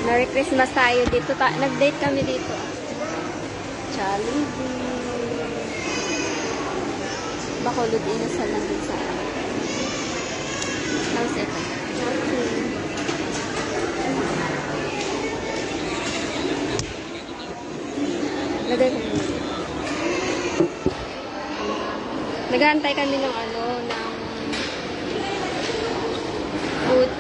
Merry Christmas tayo dito. Nag-date kami dito. Jollibee. Bacolod inasal lang din sa akin. How's it? Okay. Lagay ko muna. Nag-aantay kami ng ng food.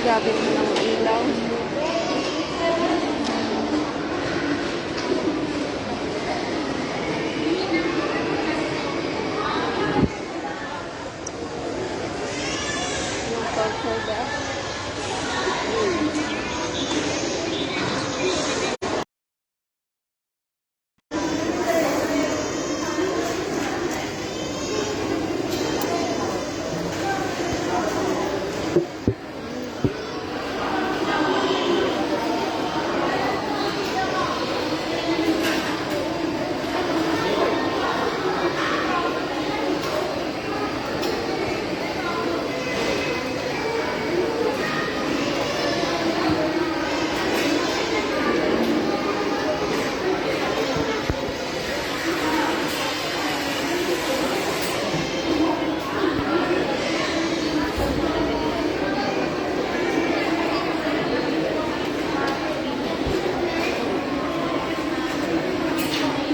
Grabe mo ng ilaw. Yung purple gas.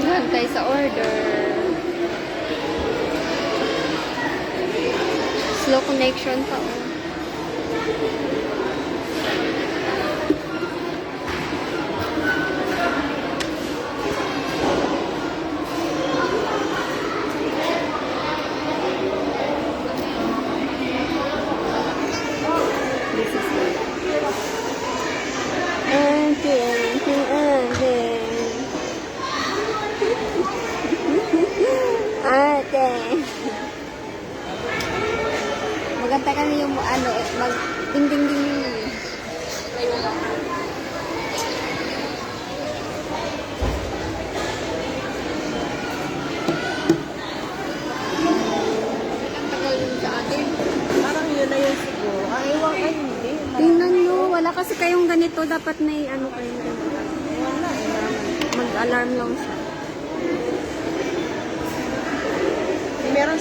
Hantay sa order. Slow connection pa oh. This is it. Ate. Maganda kami yung mag ding ding ding. Parang yun na yun siguro. Ay, ewan kayo hindi. Tingnan nyo, wala kasi kayong ganito. Dapat may kayo ganito. Wala eh. Mag-alarm lang siya. Meron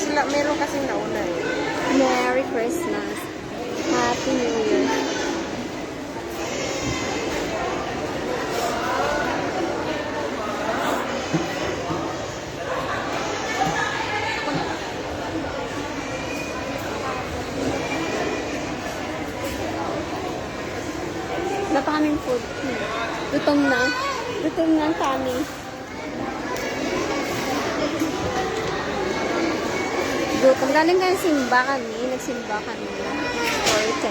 kasing nauna eh. Merry Christmas. Happy New Year. Wala pa kaming food. Gutom na. Gutom na ang kami. Gutom. Galing kayo simba kami. Nagsimba kami. 4:10.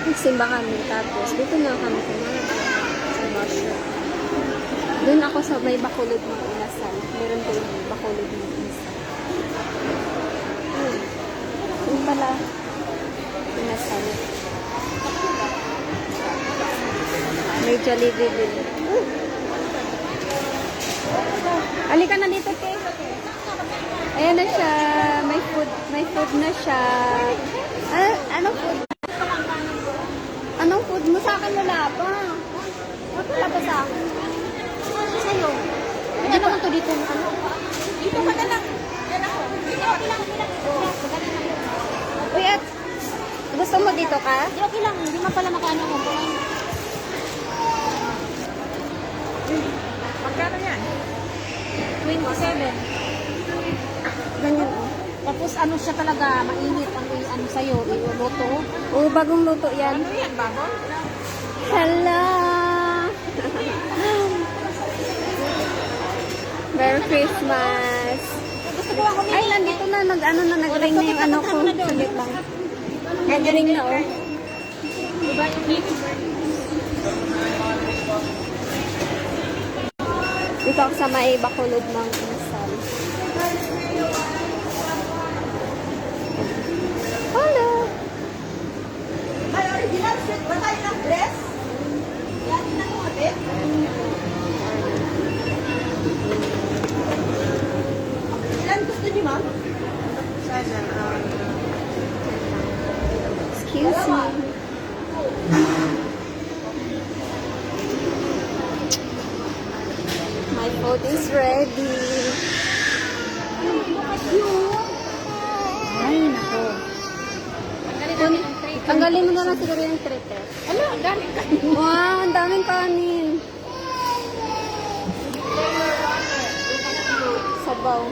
Nagsimba kami. Tapos, dito na kami kumain. Sa mushroom. Doon ako sa may Bacolod ng Inasal. Meron ko yung Bacolod ng Inasal. Doon pala. Inasal. May Jollibee din. Halika na dito, Kay. Ayan na siya. May food na siya. Anong food? Anong food mo? Sa akin wala pa. Wala pa sa akin. Sa'yo. Hindi naman to dito. Dito ka na lang. Yan ako. Okay lang. Uy, at gusto mo dito ka? Okay lang, hindi man pala makaano ko. Magkano yan? 27. Ganyan oh. Tapos ano siya talaga, mainit ang ano sa'yo, iluluto. Oo, bagong luto yan. Ano yan, bago? Hello! Merry Christmas! Gusto ko ako Ay, nandito na, nag-ring na yung ano ko. Saglit lang. Nag-ring na oh. Diba yung native bird? Dito ako sa may Bacolod ng Inasal. Hello! Ay, original set ba tayo ng dress? Yan na mo, eh? Ilan gusto niyo, ma'am? Sana, Easy. My food is ready. Look at you. Ay, nako. Tanggalin mo na lang siguro yung trite. Ala, ang daming kanin. Wow, ang daming kanin. Sabaw.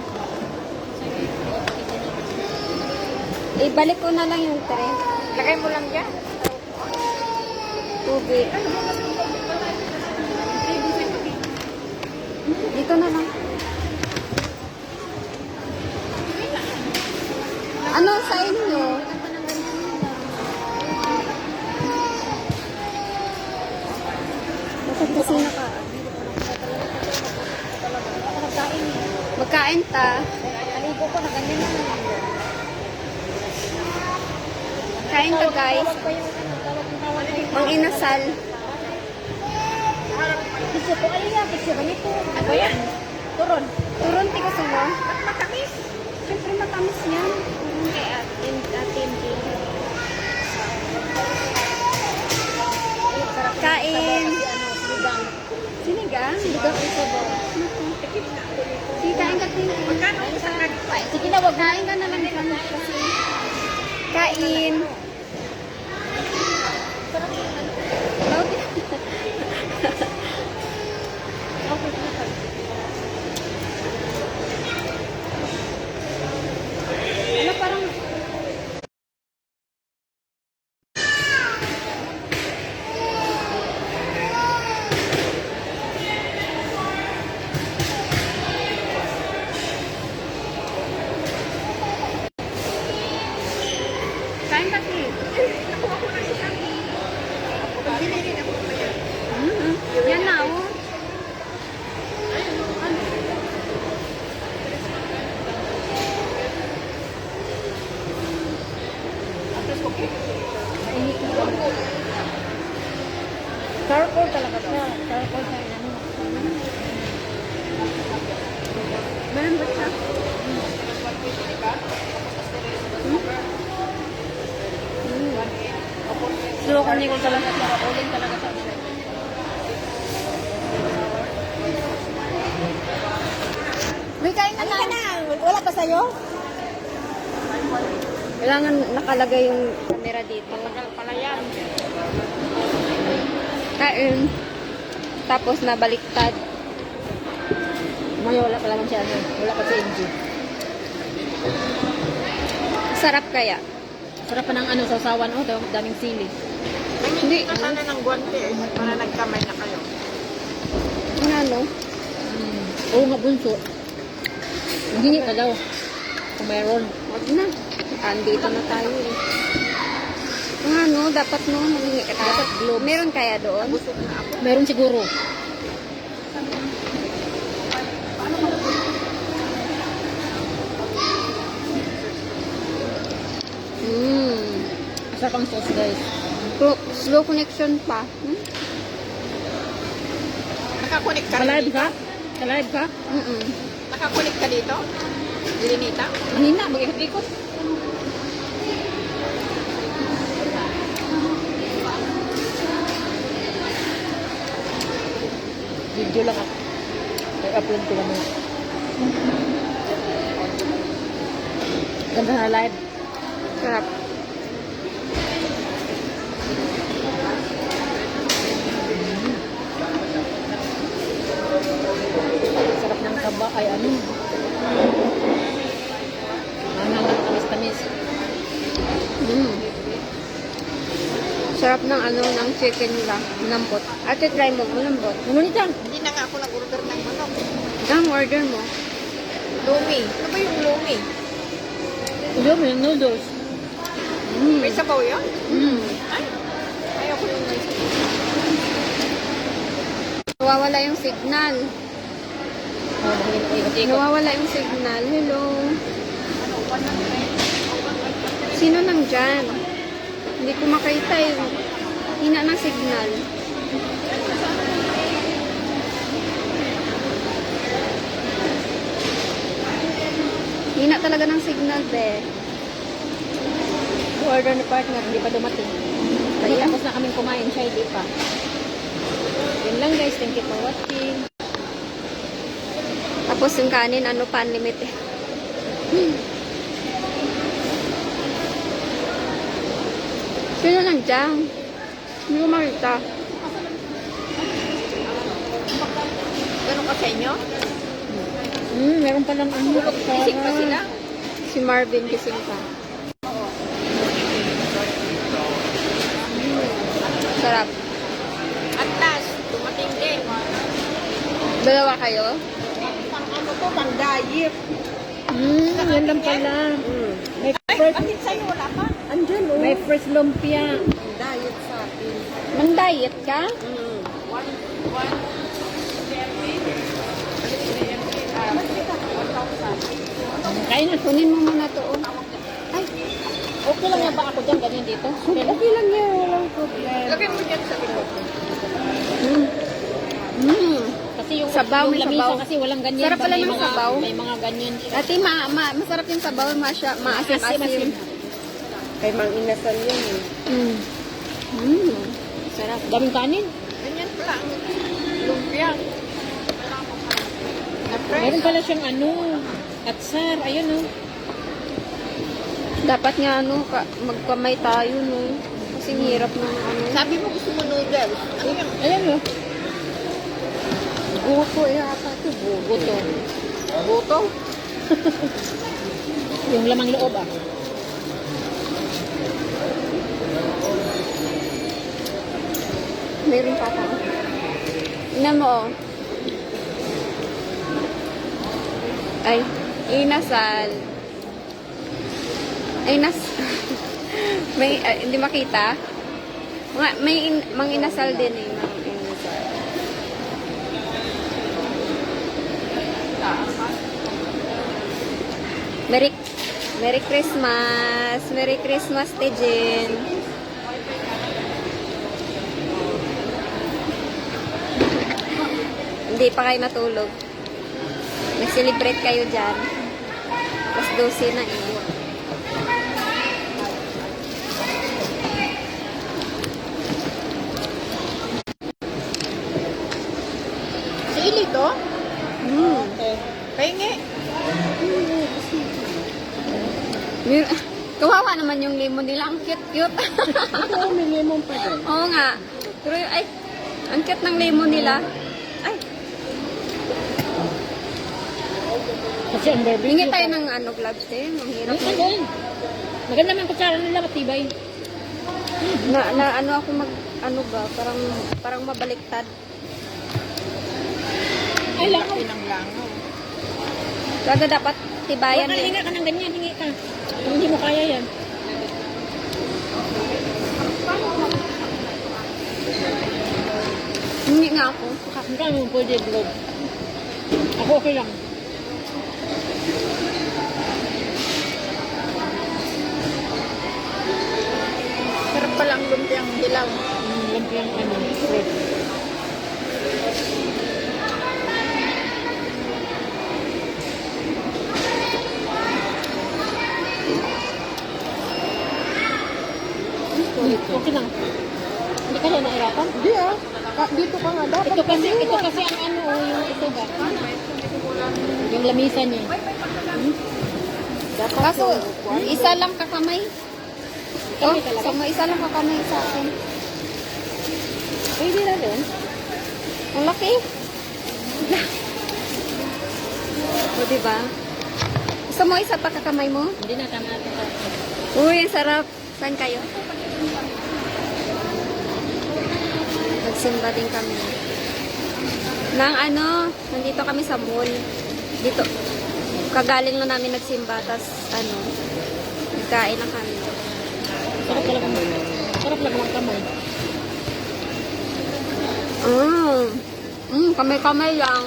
Ibalik ko na lang yung tray. Lagay mo lang dyan. Tubig. Dito na lang. Ano sa inyo? Bakit kasi magkain ta. Aligo ko na ganyan na lang. Kain ka guys. Mang inasal. Gusto ko, ay yan, gusto ko nito. Ano yan? Turon. Turon ti gusto mo? Ba't matamis? Siyempre matamis yan. Kay atin. Kain. Sinigang? Sinigang ang sabaw. Sige, kain ka din. Magkano ang isang Sige na, wag kain ka na lang kasi. Kain. Ano parang kain kasi. Yan na, oh. Charcoal talaga siya. Charcoal siya. Ano? Meron ba siya? Slow ko ko talaga siya. Uling talaga siya. May kain ka Halika na. na. Wala pa sa'yo? Kailangan nakalagay yung camera dito. Tagal pala yan. Kain. Tapos nabaliktad. May wala pa naman siya. Wala pa si MG. Sarap kaya? Sarap pa ng ano, sausawan. Oh, daming sili. Hindi. Ka sana ng guwante eh. Para nagkamay na kayo. Ano? Oo nga, bunso. Hindi ka daw. Kung mayroon. Wag na. Andito na tayo eh. Ano, dapat no, malingi ka. Dapat globe. Meron kaya doon? Busog na ako. Meron siguro. Sarap ang sauce, guys. Slow connection pa. Nakakunik ka Kalive dito? ka? Kalive ka? Nakakunik ka dito? Linita? Mahina, mag-ikot-ikot. Video lang ako. I-upload ko naman. Ganda na live. Sarap. Sarap ng kaba. Ay, ano? Manang ng tamis-tamis. Sarap ng ano, ng chicken nila. Lambot. Ate, try mo. Malambot. Ano ni Chan? Hindi na nga ako nag-order ng manok. Ang order mo. Lumi. Ano ba yung lumi? Ito, may noodles. May sabaw yun? Ay, ayoko yung may sabaw. Nawawala yung signal. Oh, ikot-ikot. Nawawala yung signal. Hello. Sino nang dyan? Hindi ko makita yung hina ng signal. Hina talaga ng signal, be. in-order ni partner, hindi pa dumating. Kaya tapos na kaming kumain, siya hindi pa. Yun lang guys, thank you for watching. Tapos yung kanin, ano pa, unlimited. Sino nandiyan? Hindi ko makita. Ganun ka sa inyo? Meron palang ano. Isip pa sila? Si Marvin gising pa. Sarap. At last, dumating din. Dalawa kayo? Pang ano to, pang diet. Yan lang pala. May Ay, first, bakit sa'yo wala pa? andyan oh. May first lumpia. Diet sa akin. Nang diet ka? Kain na. Kunin mo muna to. Oh. Ay, Okay lang nga ba ako dyan, ganyan dito? Okay lang. okay lang yan. Walang problem. Lagay mo dyan sa remote. Kasi yung, Sabaw, yung may lamisa sabaw. kasi walang ganyan. Sarap pala May ng mga- sabaw. May mga ganyan. Ate, masarap yung sabaw. Maasim-asim. Asim. Kay Mang Inasal yun eh. Sarap. Daming kanin. Ganyan pala ang lumpia. Na fresh. Meron pala siyang ano, atsar. Ayun oh. Dapat nga magkamay tayo, no? Kasi hirap ng ano. Sabi mo gusto mo noodles. Ano yung Ayan oh. Buko, yata ito. Buto. buto? Yung lamang loob ah. Meron pa ako. Ina mo, oh. Ay, inasal. Ay, may, hindi makita? Mang inasal din eh. Mang inasal. Merry Christmas! Merry Christmas, Tejen! Hindi pa kayo natulog. Nag-celebrate kayo dyan. Tapos 12 na eh. Si Ili to? Okay. Pahingi. Kawawa naman yung lemon nila. Ang cute-cute. Ito, may lemon pa din. Oo nga. Pero ay, ang cute ng lemon nila. Ay, Kasi ang barbecue. hingi tayo ng gloves eh. Ang hirap. Ano doon? Maganda naman kutsara nila, matibay. Ano ako parang mabaliktad. Ay, lang. Pinang langaw. Kaya dapat tibayan Huwag ka, eh. hinga ka ng ganyan, hingi ka. Kung hindi mo kaya yan. Hingi nga ako. Hindi ka naman pwede globe. Ako okay lang. Sarap palang lumpiang dilaw. Lampiang ano, bread. Okay lang. Hindi ka na nahirapan? Hindi ah. Dito ka nga dapat. Ito kasi ang ano, oh, yung ito ba? Yung lamisa niya. Kaso, isa lang kakamay. Oh, Kamay talaga? isa lang kakamay sa akin. Pwede na rin. Ang laki. O, diba? Gusto mo isa pa kakamay mo? Hindi na, tama ito. Uy, ang sarap. Saan kayo? Nagsimba din kami. Nandito kami sa mall. Dito. Kagaling na namin nagsimba. Tas, nagkain na kami. Sarap lang ang kamay. Kamay-kamay lang.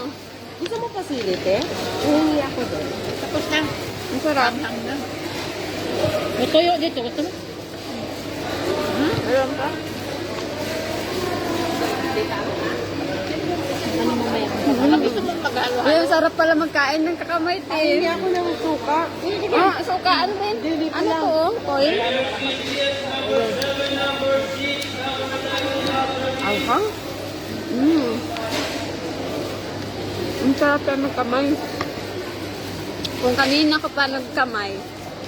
Gusto mo facility? Uy, ako din. Tapos na. Ang sarap. Ang na. May toyo dito. Gusto mo? Meron ka? Ano mamaya? Alam gusto mong mag-halo. Uy, ang sarap pala magkain ng kakamay, te. Hindi ako nang suka. Suka. Ano ba yun? Ano to? Toy? Ha? Ang sarap tayo magkamay. Kung kanina ka pa nagkamay,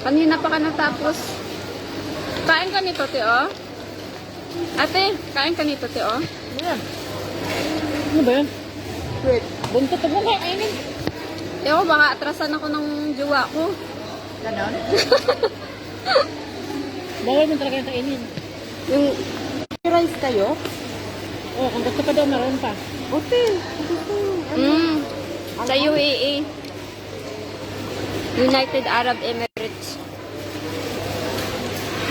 kanina pa ka natapos. Kain ka nito, Teo? Ate, kain ka nito, Teo? Yan. Ano ba yun? Wait. Buntot mo kaya kainin. Teo, baka atrasan ako ng jowa ko. Ganon? Bawal mo talaga yung kainin. Yung Rice kayo? oh, kung gusto pa daw, meron pa. Okay. Sa UAE. United Arab Emirates.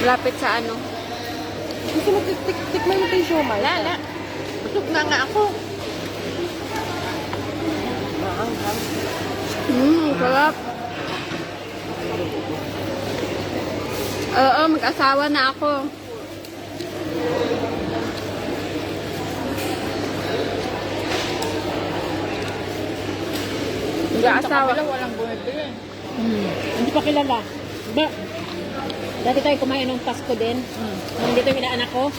Malapit sa ano. Gusto mo tikman mo tayo siomay? Lala. Busog na nga ako. Sarap. Oo, mag-asawa na ako. Mag-asawa. Walang bumibili. Hindi pa kilala. Ba? Dati tayo kumain ng Pasko din. Nandito yung inaanak ko.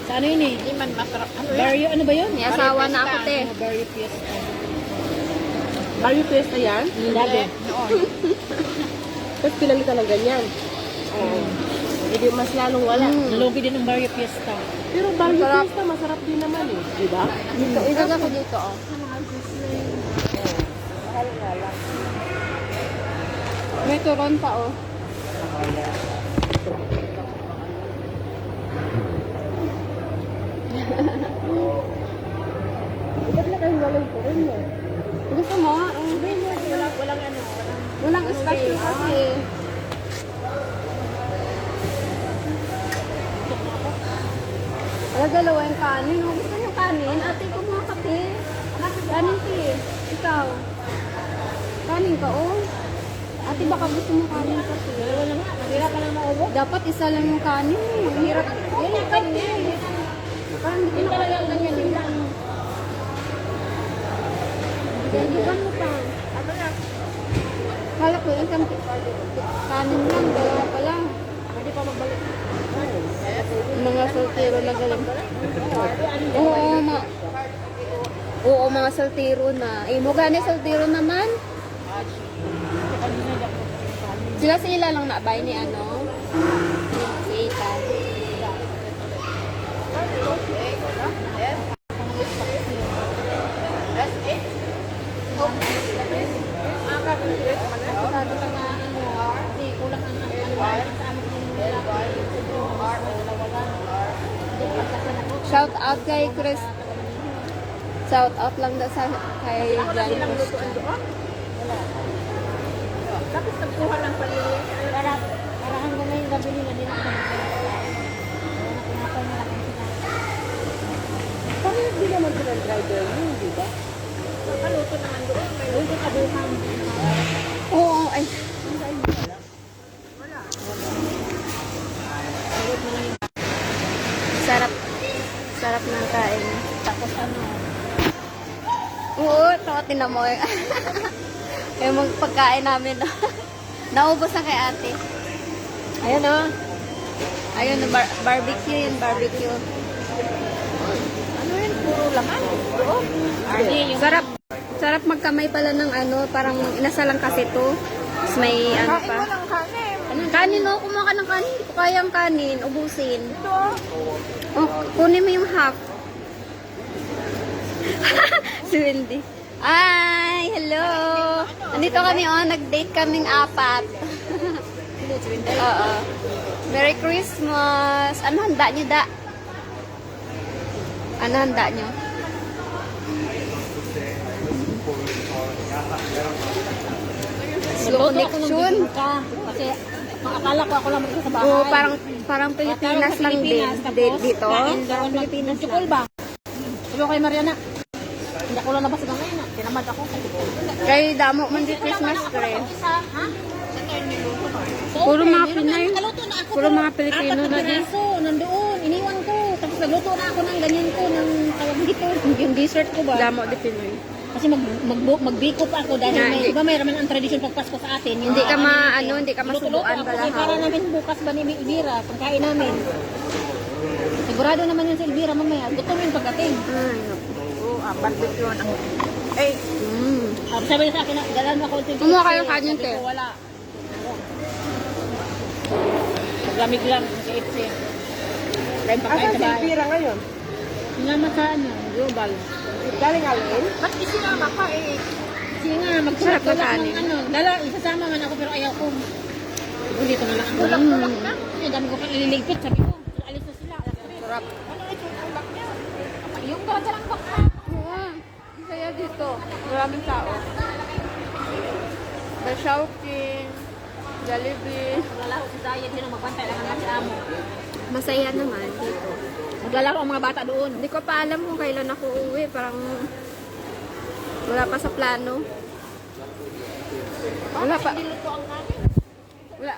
Sa ano yun eh? Hindi man masarap. Ano yan? Barrio, ano ba yun? May asawa na ako, te. Barrio Fiesta. Barrio Fiesta yan? Dati. Noon. Tapos pinali talaga yan. Oo. Hindi mas lalong wala. Nalugi din ng Barrio Fiesta. Pero Barrio Masarap. Fiesta masarap din naman eh. Diba? Dito, ilaga ko dito, oh. May turon pa, oh. Ba't na kayo walang turin mo? Gusto mo? Hindi mo. Walang ano. Walang special kasi. Wala dalawa yung kanin. Oh, gusto niyo kanin? Ate ko mga kape. Kanin ti. Ikaw. Kanin ka, oh. Ate, baka gusto mo kanin kasi. Dalawa lang. Mahirap ka lang maubo. Dapat isa lang yung kanin. Ang hirap. Yan yung kanin. Parang hindi ko na ganyan din lang. Ganyan mo pa. Ano yan? Kala ko isang kanin lang, dalawa pa lang. Pwede pa magbalik. Mga saltero na galing. Oo, oo, mga saltero na. Eh, mo gani saltero naman. Sila lang naabay ni ano? Si Ethan. Shout out kay Chris. Shout out lang daw sa kay John Christian. Tapos nagkuha ng palili. Parahan ko na yung gabi nila din ako. Parang hindi naman sila ang driver mo, di ba? Nakaluto naman doon. May luto kabuhang. Oo, ay. Sarap. Sarap ng kain. Tapos ano? Oo, tawatin na mo. Yung pagkain namin. Naubos na kay ate. Ayan o. Ayun, barbecue yun, barbecue. Ano yun? Puro laman. Doon. Sarap. Sarap magkamay pala ng ano, parang inasalang kasi to. Tapos may ano Kain pa. mo ng kanin. Kanin o, kumuha ka ng kanin. Hindi ko kayang kanin. Ubusin. Ito. Oh, kunin mo yung half. Si Wendy. Ay, hello. Nandito kami, oh. Nag-date kaming apat. Oo. Merry Christmas. Ano handa nyo, da? Ano handa nyo? Slow connection. Kasi akala ko ako lang magkita sa bahay. Oo, parang Pilipinas lang din. Dito. Parang Pilipinas Chukol lang. ba? Sabi ko kay Mariana, hindi ako lang nabasa ng ngayon. Tinamad ako. Kay damo man di Christmas tree. Ha? Puro mga Pinay. Nakaluto na ako. Puro mga Pilipino na din. Piraso, nandoon. Iniwan ko. Tapos nagluto na ako ng ganyan ko, ng tawag dito. Yung dessert ko ba? Damo di Pinoy. Kasi magbiko pa ako dahil Nga, may, hindi. iba mayroon ang tradisyon pag Pasko sa atin. Yung Hindi ka namin, hindi ka luto-luto masubuan ako. pala. Kasi para namin bukas ba ni Ibira, pagkain namin. Sigurado naman yung si Elvira mamaya. Gutom yung pagdating. Ay, naku. Oo, barbecue ang... Eh, Sabi niya sa akin, dalan mo ako. Kumuha kayo ng kanin, te. Wala. Maglamig lang. KFC. Kain pa kain asan sa si bahay. Elvira ngayon? Sinama sa ano, global. Galing alin? Ba't isinama pa eh? Sige nga, Sarap na magtulak-tulak kanin. ng ano. Dala, isasama man ako pero ayaw ko. Dito na lang ako. Tulak-tulak na. Ang dami ko kang ililigpit. Sabi ko, alis na sila. Sarap. Ano ito? Tulak niya. Yung talaga lang baka. Oo. Kaya dito. Maraming tao. May Shawkin, Jollibee. Maglalaro si Zayed, yun ang magbantay lang nga si Amo. Masaya naman dito. Maglalaro ang mga bata doon. Hindi ko pa alam kung kailan ako uuwi. Parang wala pa sa plano. Wala pa. Niluto ang namin. Wala.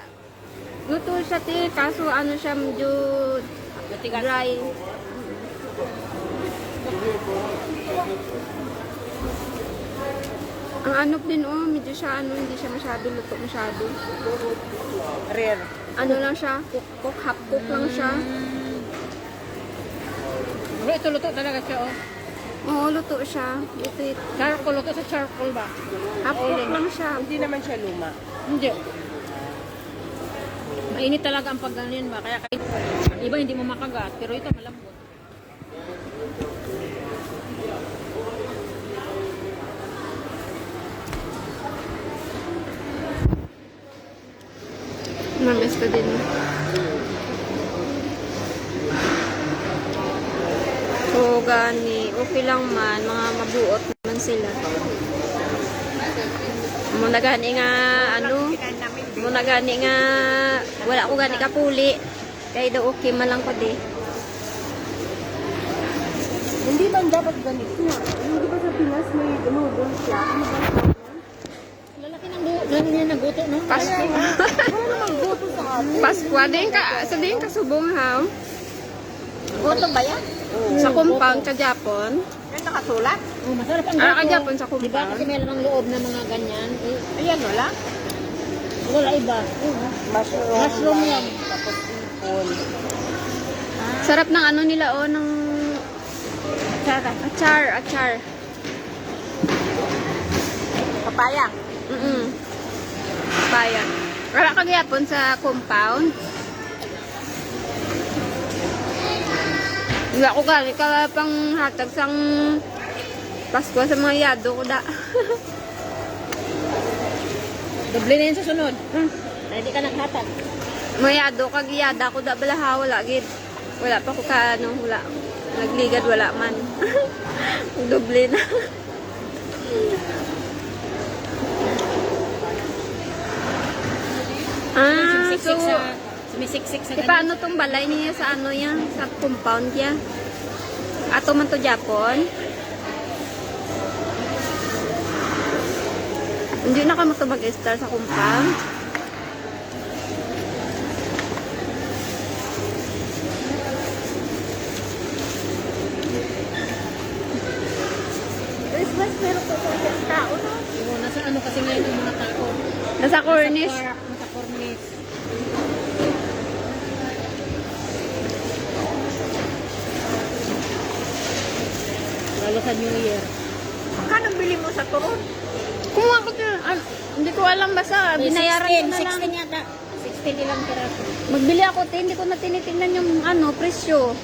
Luto siya, te. Kaso ano siya, medyo Matigas. dry. Ang anok din, oh, medyo siya, ano, hindi siya masyado luto masyado. Rare. Ano lang siya, cook, half cook lang siya. Bro, ito luto talaga siya, oh. Oo, luto siya. Ito, Charcoal, luto sa charcoal ba? half cook lang siya. Hindi naman siya luma. Hindi. Mainit talaga ang pagganyan ba? Kaya kahit iba hindi mo makagat, pero ito malambot. Namiss ko din. So, gani, okay lang man. Mga mabuot naman sila. Muna gani nga, ano, muna gani nga, wala ko gani kapuli. Kaya daw okay man lang ko di. Hindi man dapat ganito. Hindi ba sa Pinas may noodles siya? Ano ba? Lalaki ng niya naguto, no? Pasko. Wala namang goto sa atin. Paskwa din ka, sa din kasubong ha. Goto ba yan? Sa compound sa Japon. Yan nakasulat. Oh, masarap ang Ah, Japon sa Di ba compound. kasi meron ng loob na mga ganyan? Eh, Ayan, wala. wala iba. Mushroom. Mushroom yan. Tapos ipon. Sarap ng ano nila, oh, ng achar. Papaya. Bayan. Wala ka gyapon sa compound. Wala ko gali ka pang hatag sang Pasko sa mga yado ko da. Doble na yan sa sunod. Ready ka naghatag. Mga yado ka giyada ko da balaha wala gid. Wala pa ko ka ano, wala. Nagligad wala man. Doble na. So, Sumisiksik sa paano tong balay niya sa ano yan? Sa compound niya? Ato man to Japon? Hindi na ka mag-star sa compound? Christmas, meron po sa tao, no? Oo, nasa ano kasi ngayon ang mga tao. Nasa Cornish. Nasa Cornish. Lalo sa New Year. Magkano bili mo sa turon? Kumuha ko din. Hindi ko alam basta. Binayaran ko na lang. 16 yata. 16 nilang piraso. Magbili ako. Hindi ko na tinitingnan yung ano, presyo.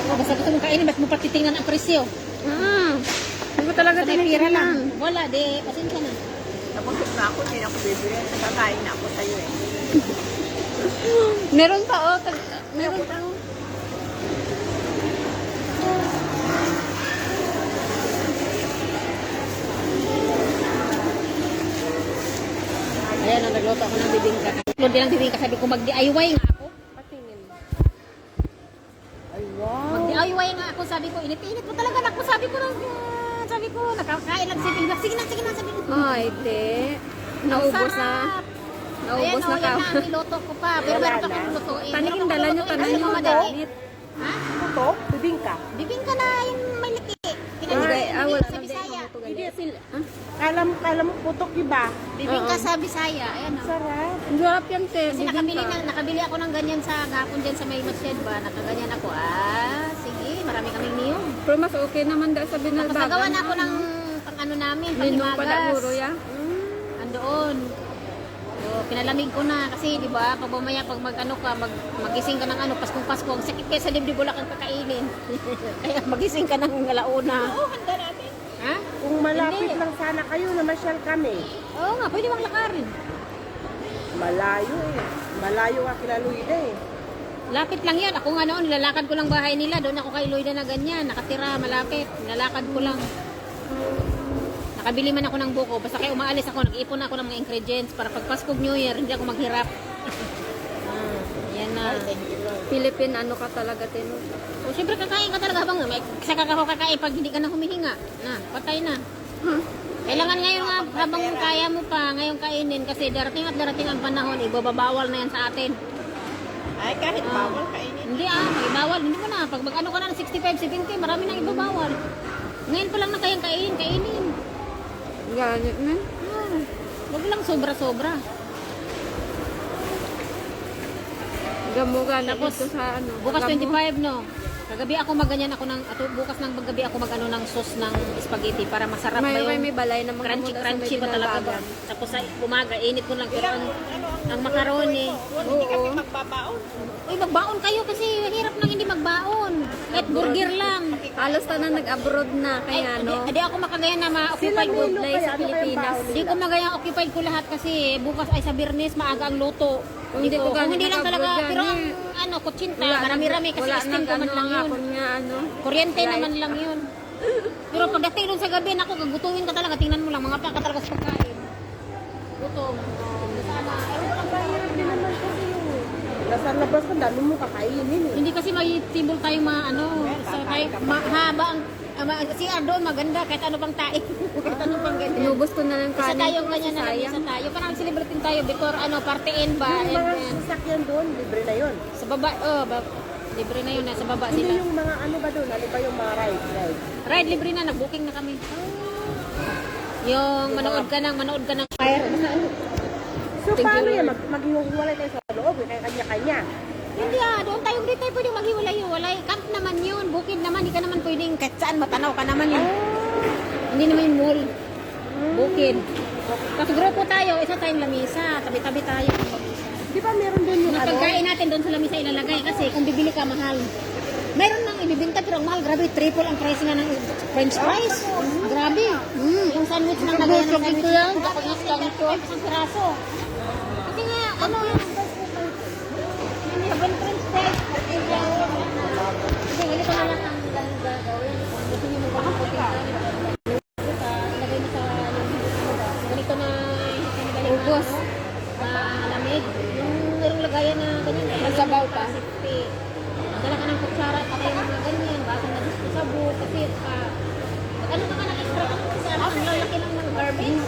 Basta gusto mong kainin, ba't mo patitingnan ang presyo? Hindi ko talaga Sa may pira lang. tinitingnan. Wala, di, pasensya na. Nabusog na ako, hindi na ako bibili. Nakakain na ako sa'yo eh. Meron pa oh. Meron pa oh. Ayan, nagluto ako ng bibingka. Lord, din ang bibingka. Sabi ko, mag-DIY nga ako. Patingin. Ay, wow. Mag-DIY nga ako. Sabi ko, init-init mo talaga. Naku, sabi ko, sabi ko, nakakain lang si Bingka. Sige na, sabi ko. Ay, te. Naubos na. Sarap. Naubos na Ayan, ka. yan na, niloto ko pa. Pero Wala meron pa na. akong lutuin. Taningin, dala nyo, tanay Ano mo. madali? Ha? Ito, bibingka. Bibingka na yung may liki. Ay, wala sa na din Bisaya. ako Hindi. Sila, Kala mo putok iba. Bibingka sa Bisaya. Ayan o. Sarap. ang sarap yan, te. Kasi nakabili ako ng ganyan sa gapon dyan sa may masyad ba. Nakaganyan ako. Sige, marami kaming niyong. Pero mas okay naman daw sa Tapos binalbagan. nagawa na ako ng pang ano namin, pang Ninong pala imagas. guro, ya. Andoon. So, pinalamig ko na kasi 'di ba, pag mamaya pag mag-ano ka, magising ka ng ano, Paskong-Pasko, ang sakit kaya sa dibdib wala kang kakainin. Kaya magising ka ng alauna. Oo, handa natin. Ha? Kung malapit Hindi. lang sana kayo, namasyal kami. Oo nga, pwede bang lakarin? Malayo eh. Malayo ka kila Luida eh. Lapit lang yan. Ako nga noon, nilalakad ko lang bahay nila. Doon ako kay Loida na ganyan. Nakatira, malapit. Nilalakad ko lang. Nakabili man ako ng buko. Basta kayo umaalis ako, nag-ipon ako ng mga ingredients para pag Pasko New Year, hindi ako maghirap. Yan na. Philippine ano ka talaga, Tino. So, siyempre kakain ka talaga habang may isa ka kakain pag hindi ka na humihinga. Na, patay na. Kailangan ngayon nga, habang kaya mo pa, ngayon kainin kasi darating at darating ang panahon, ibababawal na yan sa atin. Ay, kahit bawal kainin. Hindi may bawal. Hindi mo na. Pag mag-ano ka na ng 65, 70, marami nang ibabawal. Ngayon pa lang na kayang kainin. Ganit na. Huwag lang sobra-sobra. Gamugan Tapos, dito sa ano. Bukas Gamu. 25, no? Kagabi ako maganyan ako ng, bukas ng paggabi ako mag-ano ng sauce ng spaghetti para masarap ba yung May balay na mga crunchy pa talaga ba? Tapos sa umaga, init ko lang. Pero ang macaroni. Hindi kami magbabaon. Uy, magbaon kayo kasi hirap nang hindi magbaon. Kahit burger lang. Halos na nag-abroad na, kaya no. Hindi ako makagaya na ma-occupied ko. Play sa Pilipinas. Hindi ko magaya occupied ko lahat kasi bukas ay sa Biyernes maaga ang luto. Hindi ko kung ganun hindi lang talaga, nag-abroad pero yan ang ano, kutsinta, marami-rami kasi steam ko man lang yun. ano. Kuryente naman lang yun. Pero pagdating doon sa gabi, naku, gagutungin ka talaga, tingnan mo lang, mga pa ka talaga sa pagkain. Gutom. Sana. Mahirap din naman kasi yung nasa labas ka, dami mo kakainin eh. Hindi kasi may tibol tayong mga ano, sa haba ang CR doon maganda kahit ano pang tayo. Kahit ano pang ganyan. Inubos ko na ng Isa kanin. tayong ganyan na lang, isa tayo. Parang celebrate tayo before ano, party end ba? Yung mga And, sasakyan doon, libre na yun. sa baba, libre na yun, nasa baba Hindi sila. yung mga ano ba doon, ano ba yung mga ride? Ride, libre na, nag-booking na kami. Yung manood ka ng fire. So paano yan? Maghiwalay tayo sa loob, kaya kanya-kanya. Hindi doon tayo, hindi tayo pwedeng maghiwalay-hiwalay. Camp naman yun, bukid naman, hindi ka naman pwedeng kahit saan matanaw ka naman yun. Hindi naman yung mall. Bukid. Tapos grupo tayo, isa tayong lamisa, tabi-tabi tayo. Di ba meron doon yung Yung ano? pagkain natin doon sa lamisa ilalagay kasi kung bibili ka mahal. Mayroon nang ibibinta pero ang mahal, grabe, triple ang price nga ng french fries. Grabe. Yung sandwich ng lagayan ng sandwich. Kapag isang piraso. Kasi nga, ano yung French fries. Kasi ganito na lang ang gagawin. Gusto niyo mo baka puti ka. Ilagay mo sa ganito na Ubos. lamig. Yung merong lagayan na ganyan. Masabaw pa. Dala ka ng kutsara, patay ng mga ganyan, basa na disposable, kasi ano ka ng extra ka sa ano, ang lalaki lang ng garbage.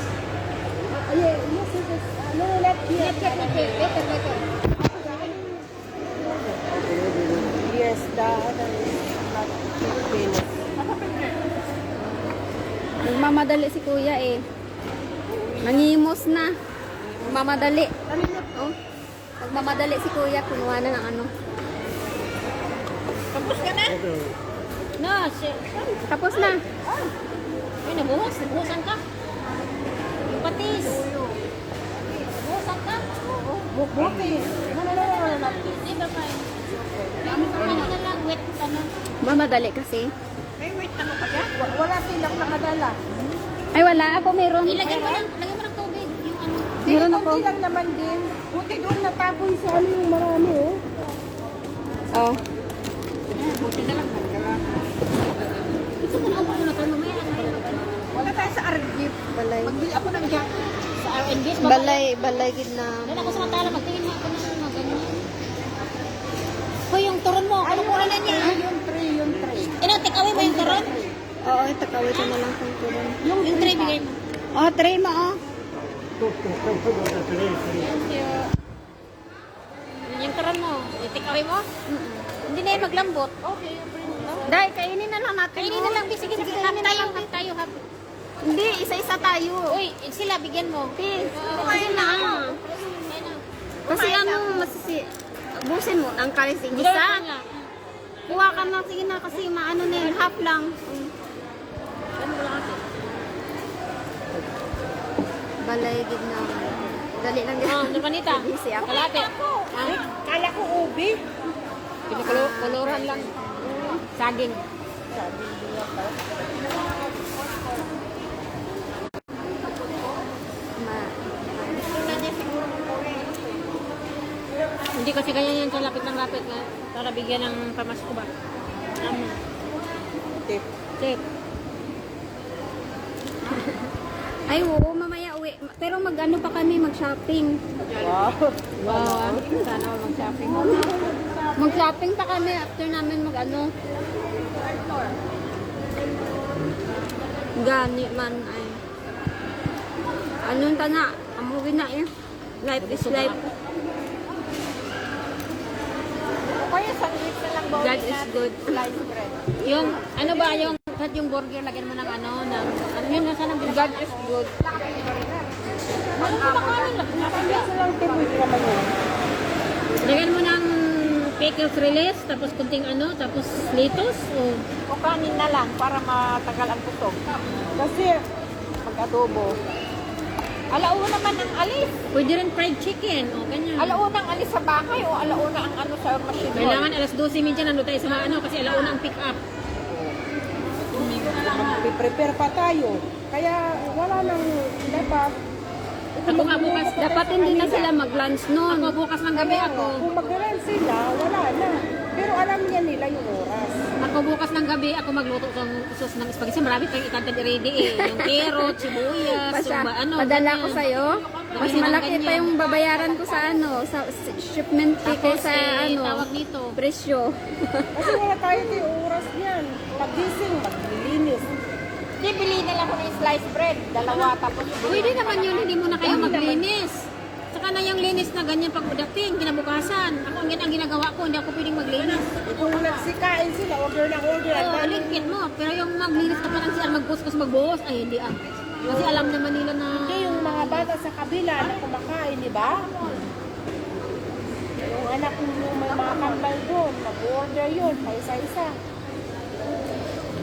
No, let here. Later. Yes, that is Nagmamadali si kuya eh. Nangimos na. Nagmamadali. Oh. Nagmamadali si kuya. Kunuha na ng ano. Tapos ka na? No, shit. Tapos na. Ay, nabuhusan ka. Yung patis. Nabuhusan ka? Oo. Buki. Hindi ba fine? Ano na lang, wet ka na. Mamadali kasi. May wait ano pa yan? Wala silang nakadala. Ay wala. Ako meron. Ilagay mo ng tubig. Yung ano. Meron ako. Kunti lang naman din. Buti doon natapon sa ano yung marami oh. Oh. Buti na lang. Gusto ko na ako na ito. Mamaya ano. Wala tayo sa RG. Balay. Magbili ako ng jack. Sa R&B. Balay gid na. Dahil ako sa matala, magtingin mo ako ng mga ganyan. Hoy, yung turon mo, ano mura na niya? Yung tray. Take away mo yung turon? Oo, itakawin ko na lang kung turon. Yung tray, bigay mo. Oh, tray mo oh. Thank you. Yung turon mo, take away mo? Hindi na yan maglambot. Okay, Dai, kainin na lang natin. kainin na lang, sige, hap tayo. Hindi, isa-isa tayo. Uy, sila, bigyan mo. Tis, sige na. Kasi ano, busin mo ang karising isa. Kuha ka na, sige na, kasi maano na yun, half lang. Balay, gid na. Dali lang Oh, din. Nukanita. Busy ako. Kalate. Kala ko ubi. Pinakuluran lang. Saging. Hindi kasi ganyan yan sa lapit ng lapit nga. Para bigyan ng pamasko ba? Tip. Tip. Ay, oo, mamaya uwi. Pero mag-ano pa kami, mag-shopping. Wow. Wow. Sana all mag-shopping. Mag-shopping pa kami after namin mag-ano. Gani man ay. Anong tana? Amuwi na eh. Life is life. Kaya sandwich na lang bawal God is good. slice bread. Yung, ano ba, yung, kahit yung burger, lagyan mo ng ano yun, nasa ng God is good. Ano ba kanin lang? Sandwich lang tip, hindi naman yun. Lagyan mo ng pickles release, tapos kunting ano, tapos lettuce, o O kanin na lang para matagal ang kusog. Kasi pag-adobo. Alauna naman ang alis. pwede rin fried chicken, o ganyan. Alauna ang alis sa bahay o alauna ang ano sa machine. Kailangan alas 12 minsan nandun tayo sa ano, kasi alauna ang pick up. Prepare pa tayo. Kaya wala nang dapat. Ako nga bukas, Dapat hindi na sila mag-lunch noon. ako bukas ng gabi ako. Kung mag-run sila, wala na. Pero alam niya nila yung oras. Ako bukas ng gabi, ako magluto ng sauce ng spaghetti. Marami pang ikanta ready eh. Yung carrot, sibuyas, ano. Padala ganyan. ko sa'yo. Mas Damihan ng malaki pa ganyan. yung babayaran ko sa ano, sa shipment fee Tapos kaysa ano, tawag nito. presyo. Kasi wala tayo yung oras niyan. Pagising, maglilinis. Hindi, bili na lang ko ng sliced bread. Dalawa, tapos Pwede naman yun, hindi mo na kayo maglinis. Saka na yung linis na ganyan pag udating, kinabukasan. Ako ang ginagawa ko, hindi ako pwedeng maglinis. kung nagsikain sila, order na order. Oo, ligpit mo. Pero yung maglinis ka pa ng CR, magbuhos magbuhos, ay hindi ah. Kasi alam naman nila na... Hindi, yung mga bata sa kabila na kumakain, di ba? Yung anak mo may mga kambal doon, mag-order yun, pa isa-isa.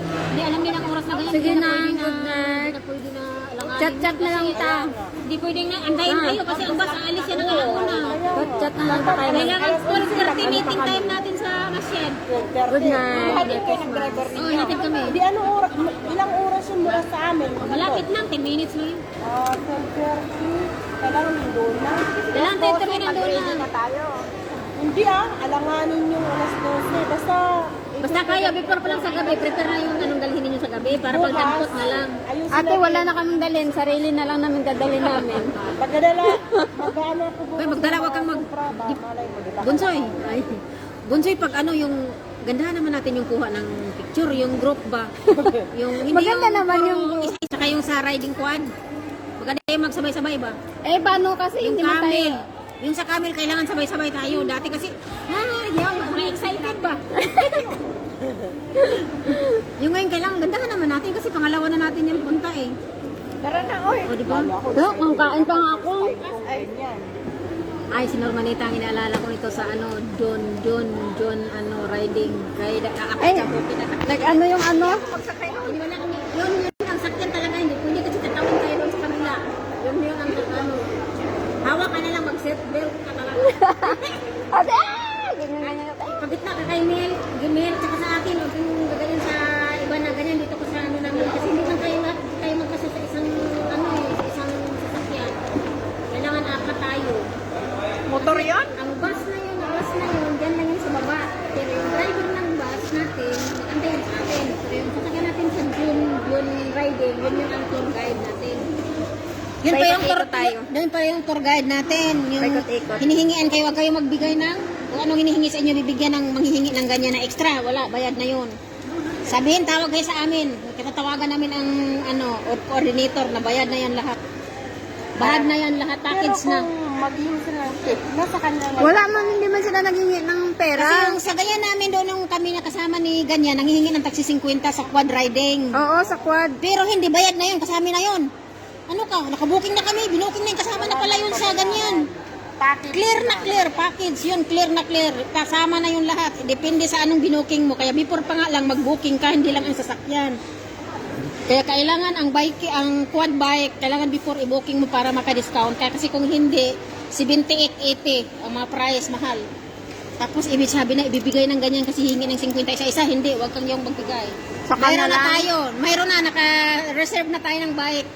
Hindi, alam din ang oras na ganyan. Sige hindi na, pwede good night. Hindi na pwede na alanganin. Chat-chat na lang ta. Hindi pwedeng na, antayin tayo kasi ang bus, alis yan ng alauna. Chat na lang ta kayo. Kailangan 12:30 meeting time natin sa Masyan. Good night. Hatid kayo ng driver Oo, ninyo. hatid kami. Di ano oras, ilang oras yung mula sa amin? Malapit lang, 10 minutes lang yun. 10:30. Kailangan yung doon na. Kailangan tayo tuloy nandun lang. tayo. Hindi alanganin yung alas 12. Basta kayo, before pa lang sa gabi, prepare na yung anong dalhin ninyo sa gabi para pagdampot na lang. Ayun Ate, wala na kaming dalhin. Sarili na lang namin dadalhin namin. Pagdadala, mag-ano ako Uy, magdala, wag kang mag... Di- malay mo, di ba? Bunsoy, ay, Bunsoy, pag ano yung... Gandahan naman natin yung kuha ng picture, yung group ba? Yung hindi Maganda yung naman puro yung group. isa, saka yung sa riding quad. Maganda yung magsabay-sabay ba? Eh, paano kasi Yung hindi na tayo? camel. Yung sa camel, kailangan sabay-sabay tayo. Dati kasi, yung mga excited ba? Yung ngayon, kailangan gandahan naman natin kasi pangalawa na natin yung punta eh. Tara na, oy. O, di ba? Oh, ang kain pa nga ako. Ay, yan. Ay, si Normanita ang inaalala ko nito sa ano, John, ano, riding. Kaya, Ay, ako pinaka. nag-ano yung ano? Hindi wala kami. Yun ang sakyan talaga. Hindi pwede kasi tatawin tayo doon sa kanila. Yun ang ano. Hawak ka na lang, mag-set belt ka talaga. Ate! Ganyan. Kabit na ka kay Mel, Gmail, tsaka sa akin. Huwag kang gaganyan sa iba na ganyan. Dito ko sa ano namin. Kasi hindi man tayo magkasa sa isang, ano eh, sa isang sasakyan. Kailangan apat tayo. Motor yan? Ang bus na yun, dyan lang yun sa baba. Pero yung driver ng bus natin, magantay yun sa atin. Pero yung sasakyan natin sa June riding, yun yung ang tour guide natin. Yun pa yung tour Paikot-ikot tayo. Yun pa yung tour guide natin. Yung Paikot-ikot. hinihingian kayo, wag kayo magbigay ng, kung anong hinihingi sa inyo, bibigyan ng manghihingi ng ganyan na extra. Wala, bayad na yun. Sabihin, tawag kayo sa amin. Kitatawagan namin ang coordinator na bayad na yan lahat. Bahad na yan lahat, package na. Pero kung maging sila ng tip, nasa kanila na. Wala man, hindi man sila naghingi ng pera. Kasi yung sa ganyan namin doon nung kami nakasama ni ganyan, nanghihingi ng taxi 50 sa quad riding. Oo, sa quad. Pero hindi bayad na yun, kasama na yun. Ano ka, nakabuking na kami, binuking na yun, kasama na pala yun sa ganyan. Package Clear na clear, package yun, clear na clear. Kasama na yung lahat. Depende sa anong binuking mo. Kaya before pa nga lang mag-booking ka, hindi lang ang sasakyan. Kaya kailangan ang bike, ang quad bike, kailangan before i-booking mo para maka-discount. Kaya kasi kung hindi, 78.80 ang mga price, mahal. Tapos ibig sabi na ibibigay ng ganyan kasi hingi ng 50 isa-isa, hindi, wag kang yung magbigay. Saka Mayroon na na lang. tayo, mayroon na, naka-reserve na tayo ng bike.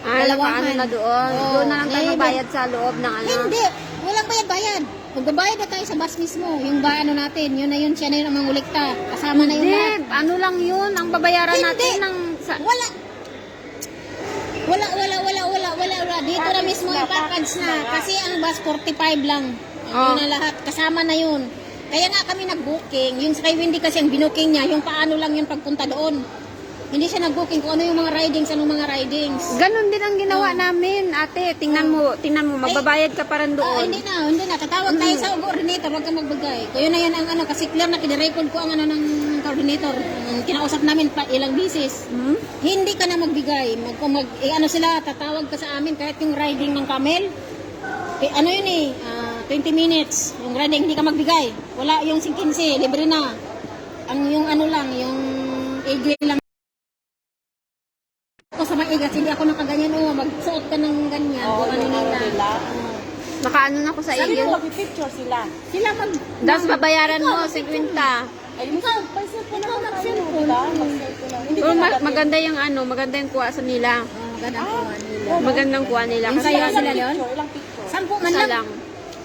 Nakaano na doon. Oo. Doon na lang tayo Eh, magbayad sa loob ng ano. Hindi, walang bayad-bayad. Magbabayad na tayo sa bus mismo, yung ano natin, yun na yun, siya na yun ang mangulikta. Kasama na yung Hindi, lahat. ano lang yun, ang babayaran Hindi. natin ng... Wala. Wala. Dito na mismo yung package na. Kasi ang bus 45 lang. Oh. Yun na lahat. Kasama na yun. Kaya nga kami nag-booking. Yung sa kay Wendy kasi ang binooking niya, yung paano lang yun pagpunta doon. Hindi siya nag-booking kung ano yung mga ridings, anong mga ridings. Ganon din ang ginawa namin, ate. Tingnan mo, magbabayad ka pa rin doon. Hindi na. Tatawag tayo sa coordinator, wag kang magbigay. Kaya na yan ang ano, kasi clear na kinirecord ko ang ano ng coordinator. Ang kinausap namin pa ilang bisis. Hindi ka na magbigay. Ano sila, tatawag ka sa amin kahit yung riding ng camel. Ano yun 20 minutes. Yung riding, hindi ka magbigay. Wala yung 15, libre na. Ang yung ano lang, yung eagle lang. Ako sa maigas, hindi ako nakaganyan. Magsuot ka ng ganyan. Oo, Kung ano yung nila. nila. Nakaano na ko sa Sabi iyo. mo, mag-picture sila. Sila Tapos babayaran mo, 50. Ay, ikaw, pa-cellphone na mag-cellphone. cellphone. Mag-cellphone na. Hindi Pero ka nagabi. maganda yung ano, maganda yung kuha sa nila. Magandang kuha nila. Magandang kuha nila. Yung Kasi sa'yo ano, sila yun? Ilang picture? 10 man isa lang. lang.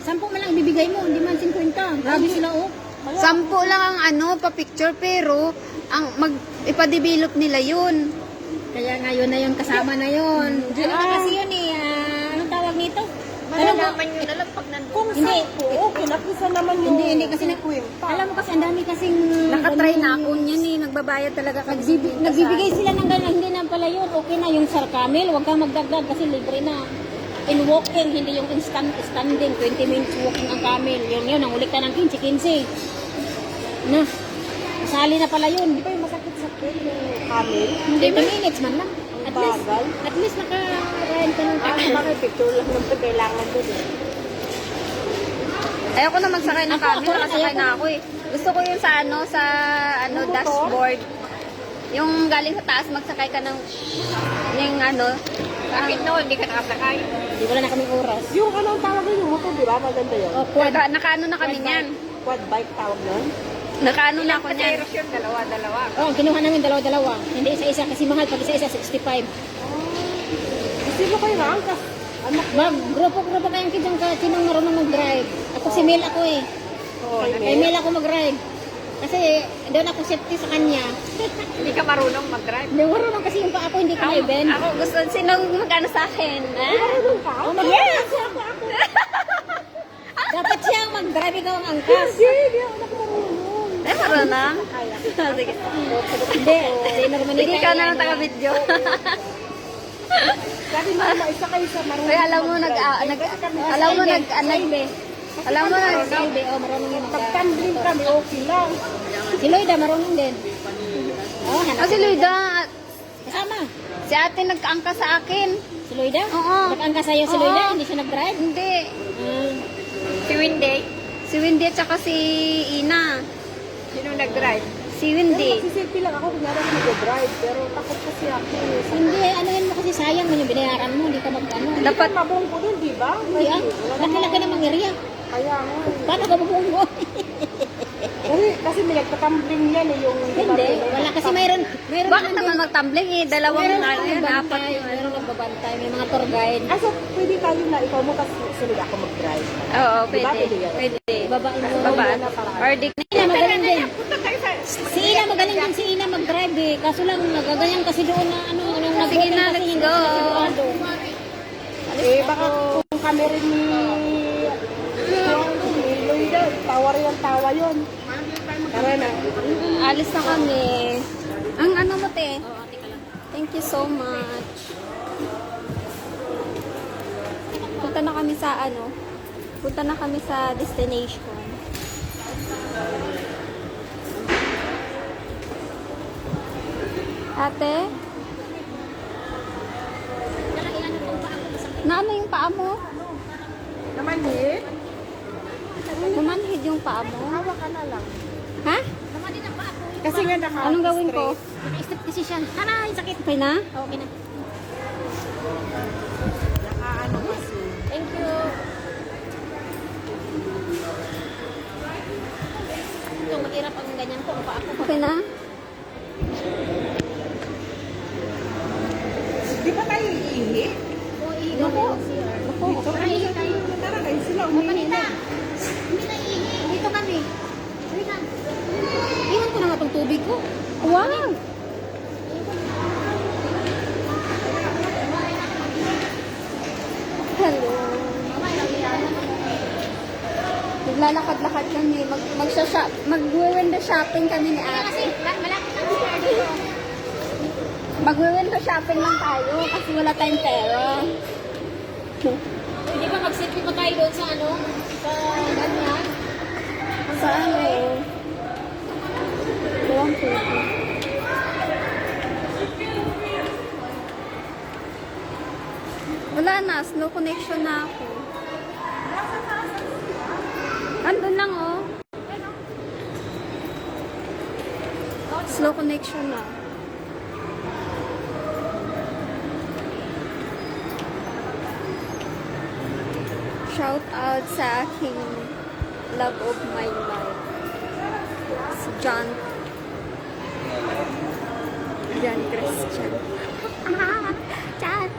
10 man lang ibibigay mo, hindi man 50. Grabe sila 10 lang ang ano, pa-picture, pero ang ipa-develop nila yun. Kaya nga yun na yun, kasama na yun. Ano na kasi yun anong tawag nito? Alam mo, nyo na lang pag nandun. Kung Hindi. saan po, okay, napisa naman yung... hindi kasi alam mo kasi ang dami kasing Nakatry na ako niyan eh. Nagbabayad talaga kami. nagbibigay sila ng gano'n, hindi na pala yun. Okay na yung Sir Camel, huwag kang magdagdag kasi libre na. In walking, hindi yung standing, 20 minutes walking ang camel. Yun, nangulik ka ng 15-15. Na, kasali na pala yun. Di ba yung masakit-sakit yung camel? 20 minutes man lang. Bagal. At least naka-ride ka ng Bakit picture lang naman kailangan doon eh. Ayoko na magsakay ng Ako, camera, ako, nakasakay ayoko. na ako eh. Gusto ko yung sa dashboard. Yung galing sa taas, magsakay ka ng Bakit no, hindi ka nakasakay? Hindi wala na kaming oras. Yung anong tawag yun, yung motor, di ba? Maganda yun. Quad. Nakaano na kami niyan. Quad bike tawag nun? Nakaano na ako niyan. Dalawa-dalawa. Ang kinuha namin dalawa-dalawa. Hindi isa-isa kasi mahal pag isa-isa 65. Sino kayo na? Anak Grupo kayong kitang sinong marunong mag-drive. Ako si Mel ako eh. ko. Kay Mel ako mag-drive. Kasi doon ako safety sa kanya. Hindi ka marunong mag-drive. Hindi marunong kasi yung pa ako hindi ko may bend. Ako gusto, sinong magkano sa akin? Marunong ka? Oh, yes! Dapat siya ang mag-drive, ikaw ang angkas. Hindi ako marunong. Marunong? Kaya. Sige. Hindi, kasi normally Sige ka na lang taga-video. Sabi mo, isa kayo sa marunong. Kaya alam mo, Silbe, marunong yun. Pag-tumbling kami, okay lang. Si Lloyda, marunong din. Oh, hanap Kasi Luida, Kasama. si ate nag-angka sa akin. Si Lloyda? Oo. Nag-angkas sa'yo si Oo. Lloyda, hindi siya nag-drive? Hindi. Hmm. Si Windy. Si Windy at saka si Ina. Sino nag-drive? Si Windy. Nagsisilpi lang ako, kunyari ako nag-drive, pero takot kasi ako. Hindi, ano yun mo kasi sayang mo yung binayaran mo, hindi ka mag-ano. Dapat, Mabungko dun, di ba? Hindi laki-laki namang area. Kaya nga. Paano ka mabunggo? Kasi may nagpatumbling yan eh, yung... Hindi, wala kasi mayroon bakit naman mag-tumbling eh? Dalawang mayroon ano yun, apat nagbabantay, yun. mayroon nagbabantay, may mga tour guide. Ah, so pwede tayo na ikaw mo kasi sunod ako mag-drive. Oo, Di ba? pwede. Pwede yan. Pwede. Babae mo. Babaan. Or di Ina magaling din. Si Ina magaling din si Ina mag-drive eh. Kaso lang nagaganyan kasi doon na ano, nung Sige na, kasi let's hindi go. siya sigurado. Eh, baka kung kami rin ni... Lloyda, tawa rin ang tawa yun. Tara na. Alis na kami. Ang ano mo, te? Thank you so much. Punta na kami sa destination. Ate? Na ano yung paa mo? Namanhid? Namanhid yung paa mo? Hawa ka na lang. Ha? Kasi nga naka Anong gawin ko? Naka-step kasi siya. Aray, sakit. Okay na? Okay na. Naka-ano kasi. Thank you. Ito, mahirap ang ganyan ko. Pa ako. Okay na? Di ba tayo iihi? Oo, ihigaw na yung CR. Dito Tara, ihi tayo. Tara kayo sila. Panita. Hindi na ihi. Dito kami. Halika. Iwan ko na nga itong tubig ko. Wow! Hello. Naglalakad-lakad kami. Mag-window shopping kami ni Kaya kasi, ate. malapit ang CR dito. Mag-window shopping lang tayo kasi wala tayong pera. Hindi ba mag-selfie pa tayo doon sa ano? Sa ganyan? Sa ano? Walang pera. Wala na, slow connection na ako. Andun lang oh. Slow connection na. Shout out sa aking love of my life. Si John Christian. John!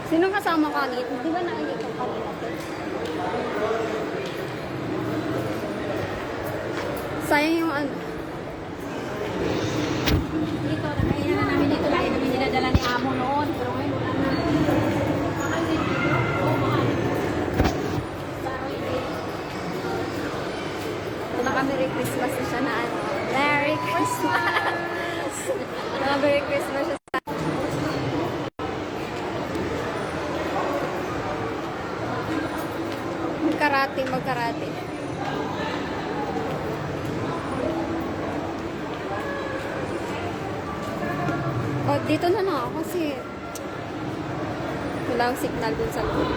Sino kasama ka dito? Di ba nakikita ka nila? Sayang yung ano. Dito, nakahiya na namin dito. Lagi namin dinadala ni Amo noon. Pero ngayon, wala na. Ito na Merry Christmas na siya na ano. Merry Christmas! Merry Christmas siya sa magkarate. Oh, dito na ako kasi wala akong signal dun sa loob.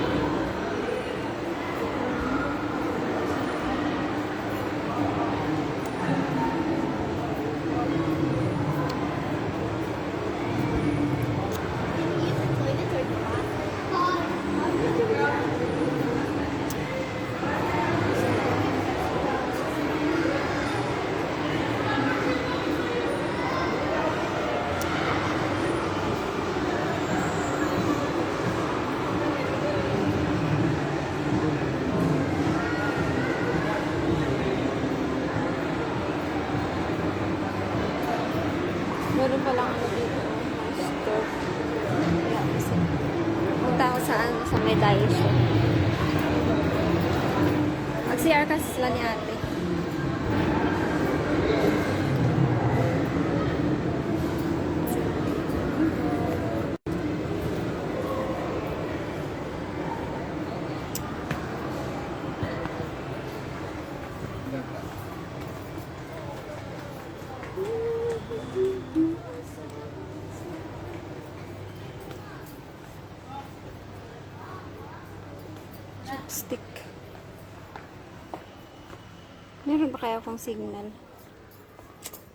Meron palang ano dito, mga store. Kaya kasi, punta ako sa ano, sa medalya shop. Mag-CR kasi sila ni ate. Chopstick. Meron ba kaya akong signal?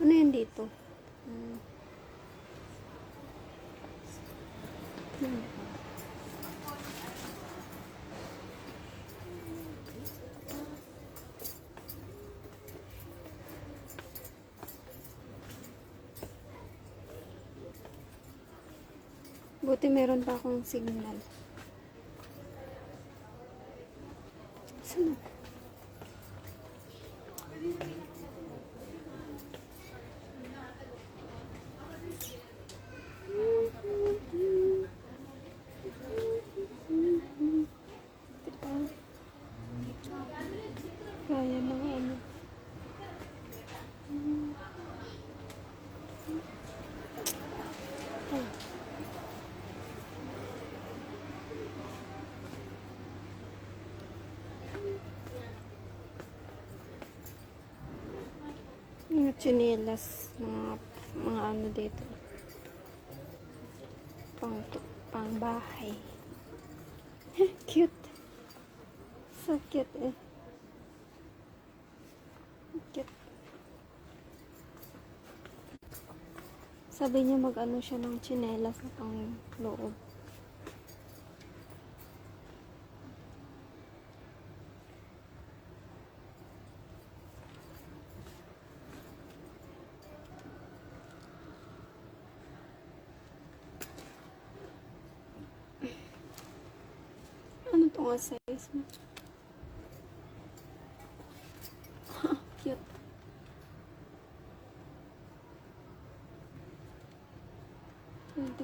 Ano yan dito? Buti meron pa akong signal. Saan? Kaya na ano. chinelas, mga ano dito. Pang bahay. Cute. So cute eh. Cute. Sabi niya mag-ano siya ng chinelas na pang loob. Ano to nga size mo? Cute. $21.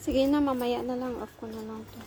Sige na, mamaya na lang. Off ko na lang to.